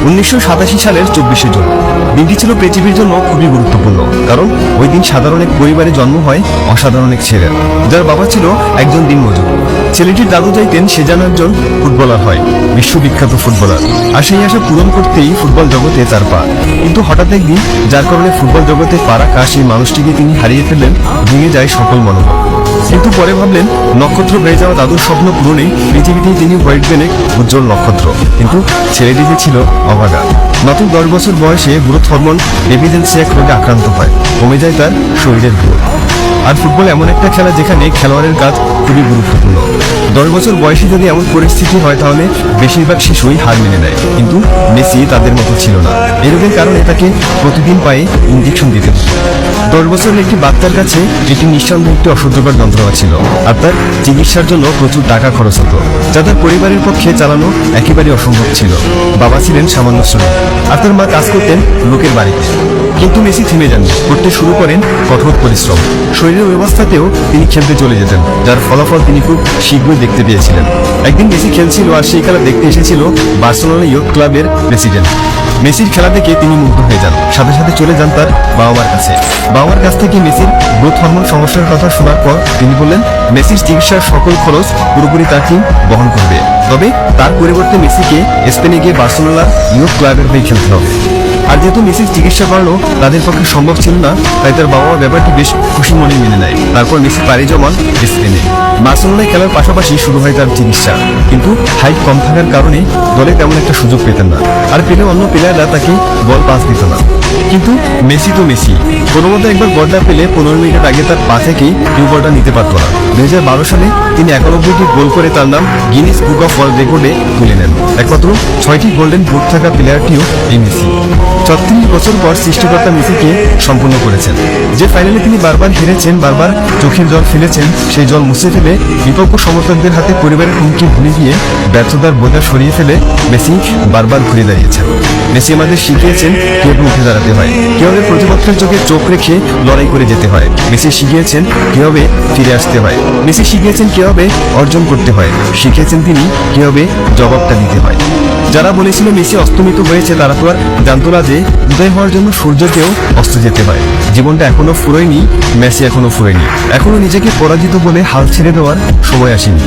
1987 সালের 24শে জুন দিনটি ছিল পৃথিবীর জন্য খুবই গুরুত্বপূর্ণ, কারণ ওই দিন সাধারণ এক পরিবারে জন্ম হয় অসাধারণ এক ছেলের, যার বাবা ছিল একজন দিনমজুর। ছেলেটির দাদু চাইতেন সে যেন একজন ফুটবলার হয়, বিশ্ববিখ্যাত ফুটবলার। আর সেই আশা পূরণ করতেই ফুটবল জগতে তার পা। কিন্তু হঠাৎ একদিন যার কারণে ফুটবল জগতে পা রাখা সেই মানুষটিকে তিনি হারিয়ে ফেললেন, ভেঙে যায় সকল মনোবল। কিন্তু পরে ভাবলেন নক্ষত্র হয়ে যাওয়া দাদুর স্বপ্ন পূরণে পৃথিবীতেই তিনি হয়ে উঠবেন এক উজ্জ্বল নক্ষত্র। কিন্তু ছেলেটি যে ছিল অভাগা। মাত্র 10 বছর বয়সে গ্রোথ হরমোন ডেফিসিয়েন্সি এক রোগে আক্রান্ত হয়, কমে যায় তার শরীরের গ্রোথ। আর ফুটবল এমন একটা খেলা যেখানে খেলোয়াড়ের কাজ খুবই গুরুত্বপূর্ণ। 10 বছর বয়সে যদি এমন পরিস্থিতি হয় তাহলে বেশিরভাগ শিশুই হার মেনে নেয়, কিন্তু মেসি তাদের মতো ছিল না। এই রোগের কারণে তাকে প্রতিদিন পায়ে ইঞ্জেকশন দিতে হতো। 10 বছরের একটি বাচ্চার কাছে এটি নিঃসন্দেহে একটি অসহ্যকর যন্ত্রণা ছিল, আর তার চিকিৎসার জন্য প্রচুর টাকা খরচ হতো, যা তার পরিবারের পক্ষে চালানো একেবারে অসম্ভব ছিল। বাবা ছিলেন সামান্য শ্রমিক, আর তার মা কাজ করতেন লোকের বাড়িতে। কিন্তু মেসি থেমে যান, করতে শুরু করেন কঠোর পরিশ্রম। শরীরের অবস্থাতেও তিনি খেলতে চলে যেতেন, যার ফলাফল তিনি খুব শীঘ্রই দেখতে পেয়েছিলেন। একদিন মেসি খেলছিল, আর সেই খেলা দেখতে এসেছিল বার্সেলোনা ইয়ুথ ক্লাবের প্রেসিডেন্ট। মেসির খেলা দেখে তিনি মুগ্ধ হয়ে যান, সাথে সাথে চলে যান তার বাবা মার কাছে। বাবা মার কাছ থেকে মেসির গ্রোথ হরমোন সমস্যার কথা শোনার পর তিনি বললেন মেসির চিকিৎসার সকল খরচ পুরোপুরি তার টিম বহন করবে, তবে তার পরিবর্তে মেসিকে স্পেনে গিয়ে বার্সেলোনার ইয়ুথ ক্লাবের হয়ে খেলতে হবে। আর যেহেতু মেসির চিকিৎসা করানো তাদের পক্ষে সম্ভব ছিল না, তাই তার বাবা ব্যাপারটি বেশ খুশি মনে মেনে নেয়। তারপর মেসি পাড়ি জমান স্পেনে। বার্সেলোনায় খেলার পাশাপাশি শুরু হয় তার চিকিৎসা, কিন্তু হাইট কম থাকার কারণে দলে তেমন একটা সুযোগ পেতেন না, আর পেলে অন্য প্লেয়াররা তাকে বল পাস দিত না। কিন্তু মেসি তো মেসি, কোনো মতো একবার বলটা পেলে 15 মিনিটের আগে তার পা থেকেই কেউ বলটা নিতে পারত না। 2012 সালে তিনি 91টি গোল করে তার নাম গিনেস বুক অফ ওয়ার্ল্ড রেকর্ডে তুলে নেন। একমাত্র 6টি গোল্ডেন বুট থাকা প্লেয়ারটিও এই মেসি। 36 বছর পর সৃষ্টিকর্তা মেসিকে সম্পূর্ণ করেছেন। যে ফাইনালে তিনি বারবার হেরেছেন, বারবার চোখের জল ফেলেছেন, সেই জল মুছে ফেলে বিপক্ষ সমর্থকদের হাতে পরিবারের হুমকি ভুলে গিয়ে ব্যর্থতার বোঝা সরিয়ে ফেলে মেসি বারবার ঘুরে দাঁড়িয়েছেন। মেসি আমাদের শিখিয়েছেন কিভাবে উঠে দাঁড়াতে হয়, কিভাবে প্রতিপক্ষের চোখে চোখ রেখে লড়াই করে যেতে হয়। মেসি শিখিয়েছেন কিভাবে ফিরে আসতে হয়। মেসি শিখিয়েছেন কিভাবে অর্জন করতে হয়। শিখিয়েছেন তিনি কিভাবে জবাবটা দিতে হয়। যারা বলেছিল মেসি অস্তমিত হয়েছে, তারা তো আর জানতো না যে উদয় হওয়ার জন্য সূর্যকেও অস্ত যেতে হয়। জীবনটা এখনো ফুরোয়নি, মেসি এখনো ফুরোয়নি, এখনো নিজেকে পরাজিত বলে হাল ছেড়ে দেওয়ার সময় আসেনি।